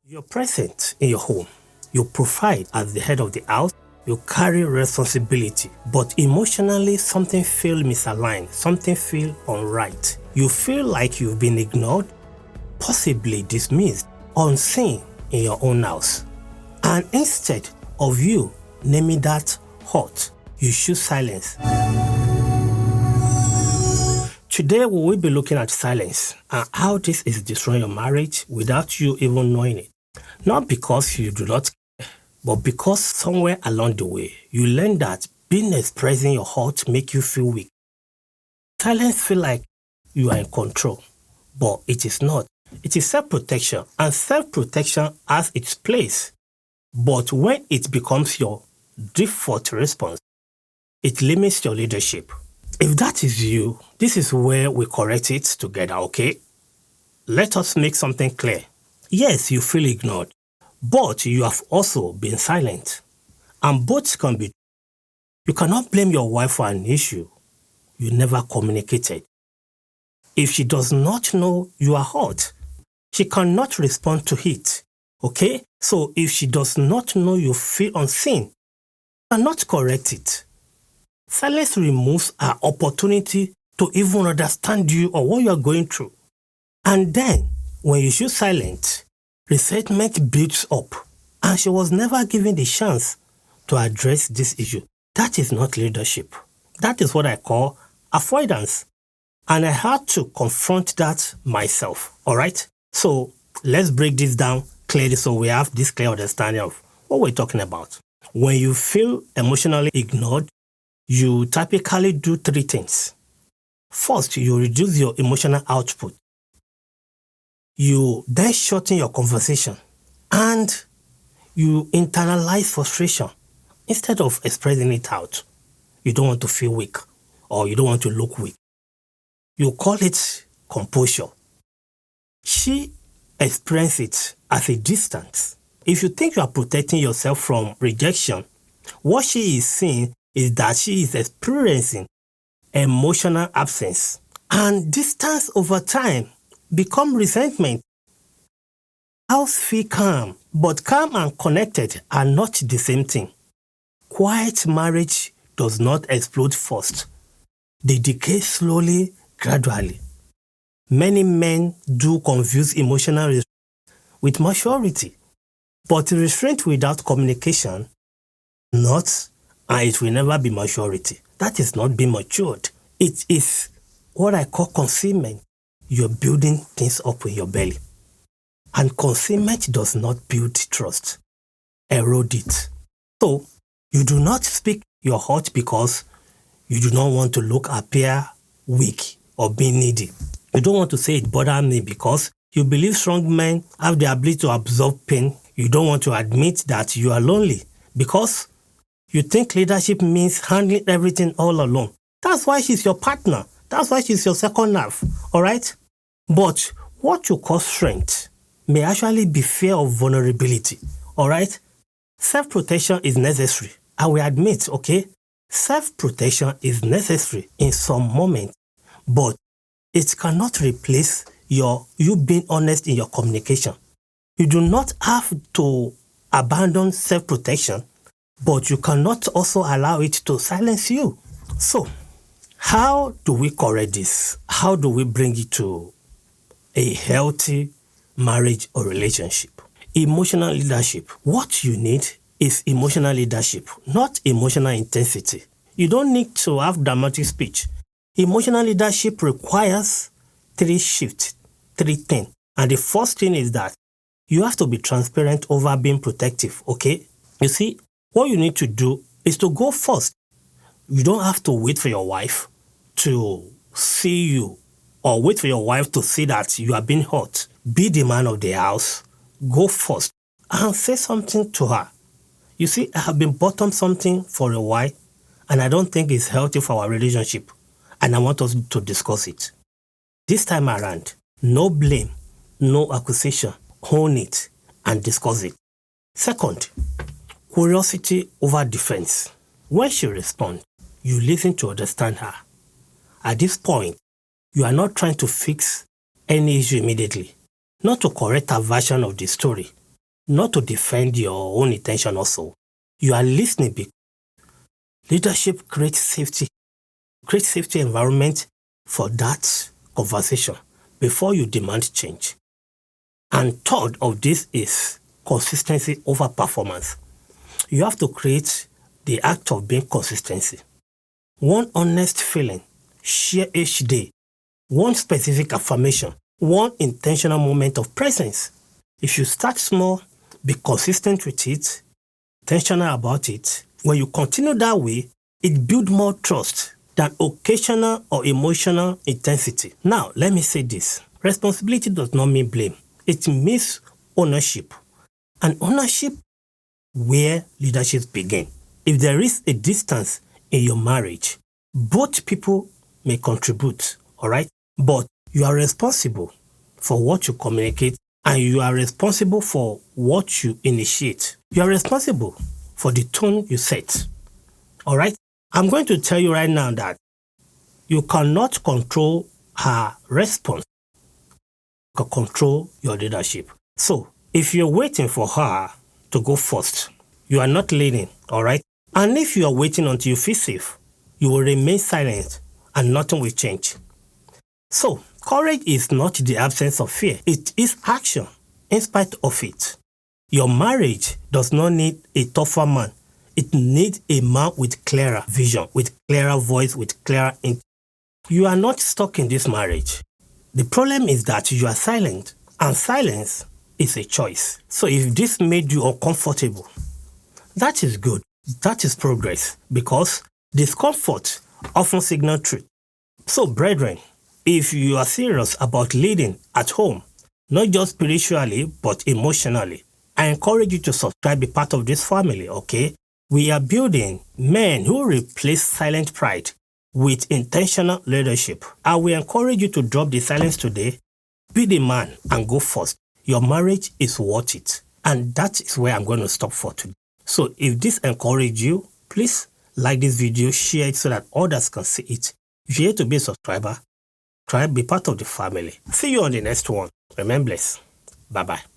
You're present in your home. You provide as the head of the house. You carry responsibility. But emotionally, something feels misaligned. Something feels unright. You feel like you've been ignored, possibly dismissed, unseen in your own house. And instead of you naming that hurt, you choose silence. Today we will be looking at silence and how this is destroying your marriage without you even knowing it. Not because you do not care, but because somewhere along the way, you learn that being expressing your heart makes you feel weak. Silence feels like you are in control, but it is not. It is self-protection, and self-protection has its place. But when it becomes your default response, it limits your leadership. If that is you, this is where we correct it together, okay? Let us make something clear. Yes, you feel ignored, but you have also been silent. And both can be. You cannot blame your wife for an issue you never communicated. If she does not know you are hurt, she cannot respond to it, okay? So if she does not know you feel unseen, you cannot correct it. Silence removes our opportunity to even understand you or what you are going through. And then, when you choose silence, resentment builds up, and she was never given the chance to address this issue. That is not leadership. That is what I call avoidance. And I had to confront that myself, all right? So let's break this down clearly so we have this clear understanding of what we're talking about. When you feel emotionally ignored, you typically do three things. First, you reduce your emotional output. You then shorten your conversation. And you internalize frustration instead of expressing it out. You don't want to feel weak or you don't want to look weak. You call it composure. She experiences it as a distance. If you think you are protecting yourself from rejection, what she is seeing is that she is experiencing emotional absence. And distance over time becomes resentment. House feel calm, but calm and connected are not the same thing. Quiet marriage does not explode first. They decay slowly, gradually. Many men do confuse emotional restraint with maturity, but restraint without communication, not, and it will never be maturity. That is not being matured. It is what I call concealment. You're building things up in your belly. And concealment does not build trust. Erode it. So, you do not speak your heart because you do not want to appear weak or being needy. You don't want to say it bothers me because you believe strong men have the ability to absorb pain. You don't want to admit that you are lonely because you think leadership means handling everything all alone. That's why she's your partner. That's why she's your second half. Alright? But what you call strength may actually be fear of vulnerability. Alright? Self-protection is necessary. I will admit, okay? Self-protection is necessary in some moments, but it cannot replace you being honest in your communication. You do not have to abandon self-protection, but you cannot also allow it to silence you. So, how do we correct this? How do we bring it to a healthy marriage or relationship? Emotional leadership. What you need is emotional leadership, not emotional intensity. You don't need to have dramatic speech. Emotional leadership requires three things. And the first thing is that you have to be transparent over being protective, okay? You see, what you need to do is to go first. You don't have to wait for your wife to see you or wait for your wife to see that you are being hurt. Be the man of the house. Go first and say something to her. You see, I have been bottom something for a while and I don't think it's healthy for our relationship and I want us to discuss it. This time around, no blame, no accusation. Own it and discuss it. Second, curiosity over defense. When she responds, you listen to understand her. At this point, you are not trying to fix any issue immediately, not to correct her version of the story, not to defend your own intention also. You are listening because leadership creates safety environment for that conversation before you demand change. And third of this is consistency over performance. You have to create the act of being consistency. One honest feeling, share each day. One specific affirmation, one intentional moment of presence. If you start small, be consistent with it, intentional about it. When you continue that way, it builds more trust than occasional or emotional intensity. Now, let me say this. Responsibility does not mean blame. It means ownership. And ownership where leadership begins. If there is a distance in your marriage, both people may contribute, all right? But you are responsible for what you communicate and you are responsible for what you initiate. You are responsible for the tone you set, all right? I'm going to tell you right now that you cannot control her response. You can control your leadership. So, if you're waiting for her to go first, you are not leading, all right? And if you are waiting until you feel safe, you will remain silent and nothing will change. So, courage is not the absence of fear. It is action in spite of it. Your marriage does not need a tougher man. It needs a man with clearer vision, with clearer voice, with clearer intent. You are not stuck in this marriage. The problem is that you are silent, and silence is a choice. So if this made you uncomfortable, that is good. That is progress, because discomfort often signals truth. So, brethren, if you are serious about leading at home, not just spiritually, but emotionally, I encourage you to subscribe, be part of this family, okay? We are building men who replace silent pride with intentional leadership. I will encourage you to drop the silence today, be the man and go first. Your marriage is worth it. And that is where I'm going to stop for today. So if this encourages you, please like this video, share it so that others can see it. If you're here to be a subscriber, try to be part of the family. See you on the next one. Remain blessed. Bye-bye.